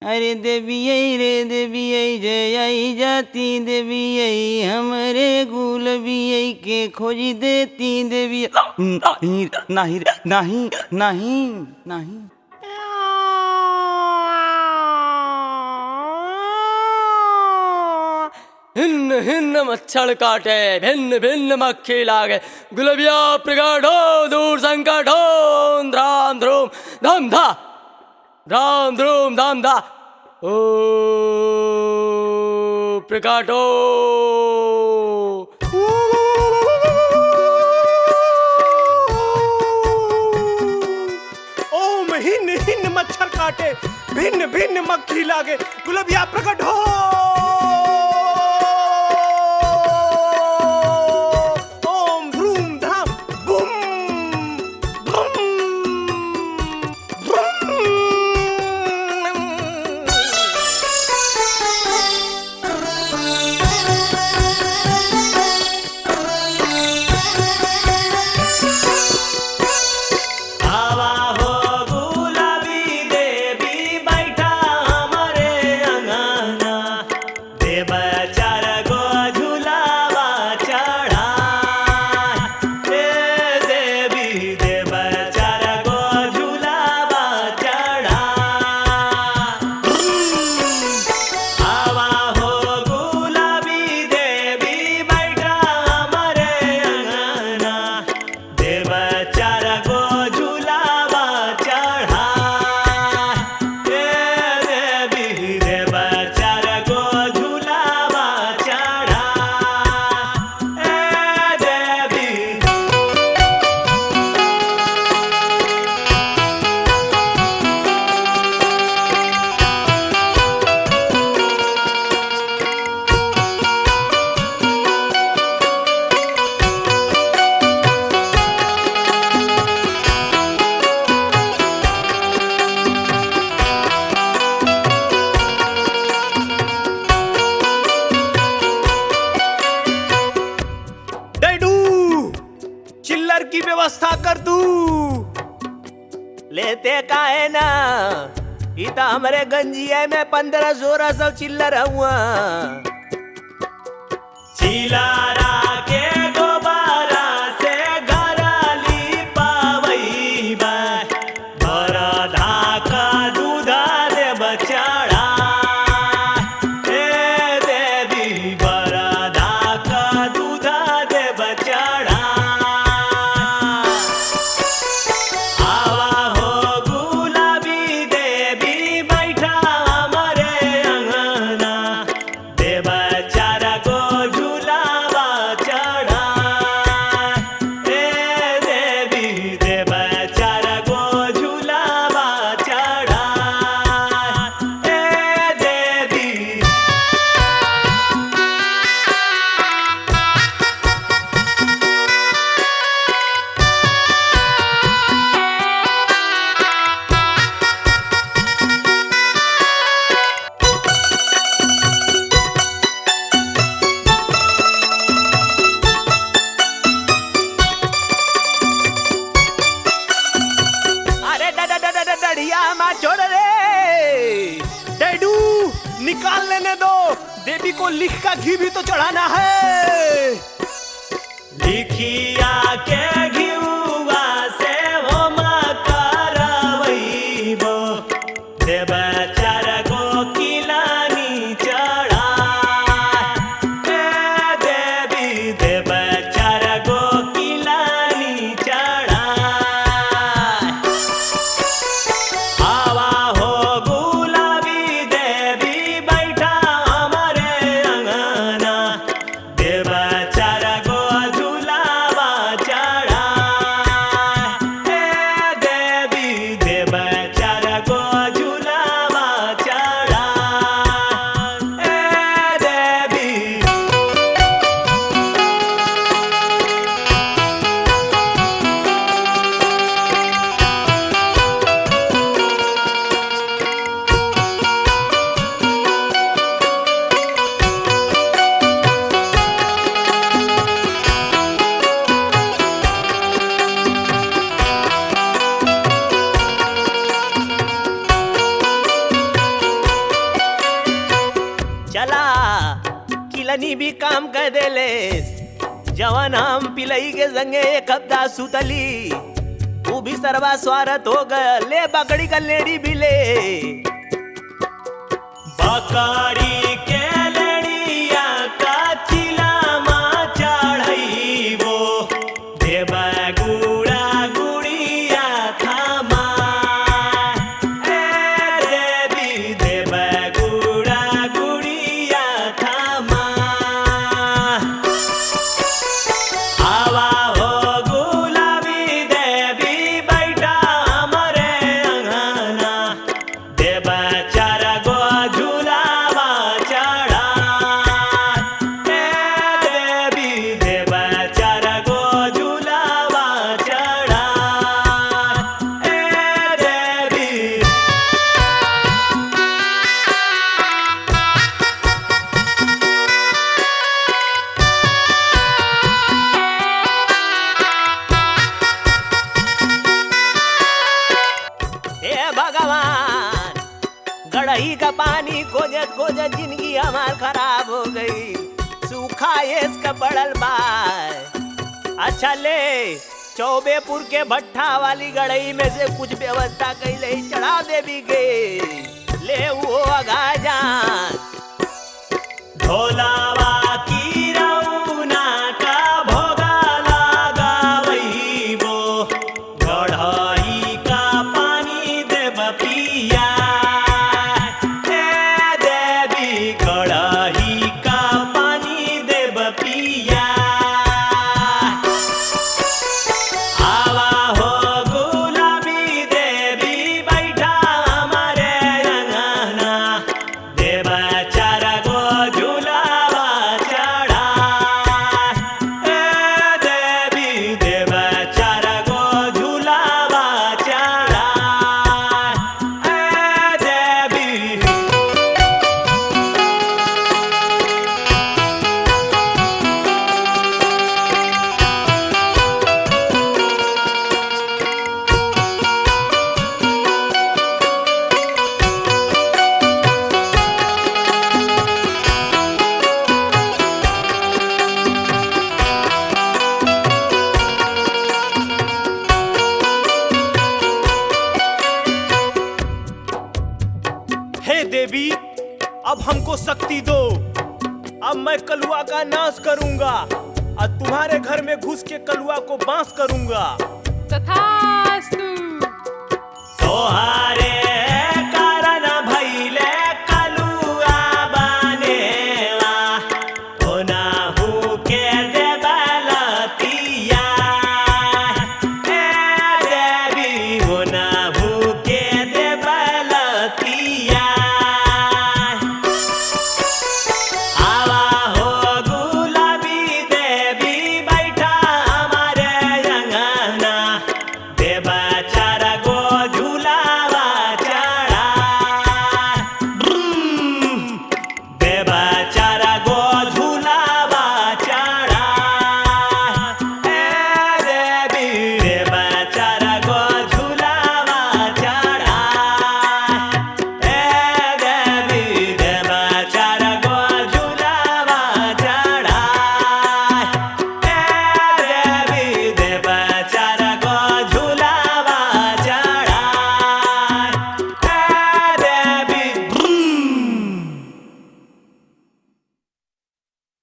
अरे देवियै रे देवियै जय आई जाती देवियै हमरे गुलबियै के खोज देती देवी नहीं नहीं नहीं नहीं नहीं। हिन्न हिन्न मच्छर काटे भिन्न भिन्न मक्खी लागे गुलबिया प्रकट हो दूर संकट हो ध्राम ध्रूम धम धा ध्राम ध्रूम धम धा ओ प्रकट हो। ओम हिन्न हिन्न मच्छर काटे भिन्न भिन्न मक्खी लागे गुलबिया प्रकट हो। ओम ध्रूम धाम बुम बुम बुम। आवा हो गुलाबी देवी बैठा हमारे अंगना देव चार गो झूलावा चढ़ा हे देवी देव चार गो झूलावा चढ़ा। आवा हो गुलाबी देवी बैठा हमारे अंगना देव चार गो झूलावा चढ़ा हे देवी देव चार गो झूलावा चढ़ा हे देवी। डैडू चिल्लर की व्यवस्था कर तू। लेते का है ना इता हमारे गंजिया में 1500-1600 चिल्लर हुआ चिल्लारा के गोबारा से घराली पावई बरा धाका दूधा दे बचाड़ा हे देवी बरा धाका दूधा दे बचाड़ा। आवा हो गुलाबी देवी बैठा हमारे अंगना देव चार गो झूलावा चढ़ा हे देवी देव चार गो झूलावा चढ़ा हे देवी। अरे डढ़िया माँ छोड़ रे। डैडू निकाल लेने दो, देवी को लिख का घी भी तो चढ़ाना है। लिखिया के घिउवा से होम करवैबो देव चार गो किलानी चढ़ा हे देवी देव चार गो किलानी चढ़ा। आवा हो गुलाबी देवी बैठा हमारे अंगना देव चार गो झूलावा चढ़ा पिलनी भी काम कर देले। जवन हम पिलई के संगे एक हफ्ता सुतली, तू भी सर्वा स्वारत हो गए। ले बकड़ी का लेडी भी ले। बकड़ी के लेडिया का चिलामा चढ़ई वो, देव गुड़ा गुड़िया थामा। ए देवी देव गुड़ा गुड़िया थामा। आवा हो गुलाबी देवी बैठा हमरे अंगना, देव चार गो झूलावा चढ़ा। ए देवी देव चार गो झूलावा चढ़ा। ए देवी हे भगवान, गड़ही का पानी खोजत खोजत जिंदगी हमार खराब हो गई। सूखा इसका पड़ल बा। अच्छा ले, चौबेपुर के भट्ठा वाली गड़ही में से कुछ व्यवस्था कैले चढ़ा देवी के। ले वो अगा जान ढोलावा की रौना का भोगा लगावई वो, गढ़ई का पानी देव पिया। ए देवी गढ़ई का पानी देव पिया। आवा हो गुलाबी देवी बैठा हमारे अंगना, देव चार गो झूलावा चढ़ा। ए देवी देव चार गो झूलावा चढ़ा। ए देवी हे देवी, अब हमको शक्ति दो। अब मैं कलुआ का नाश करूंगा और तुम्हारे घर में घुस के कलुआ को बांस करूंगा। तथास्तु। तोहारे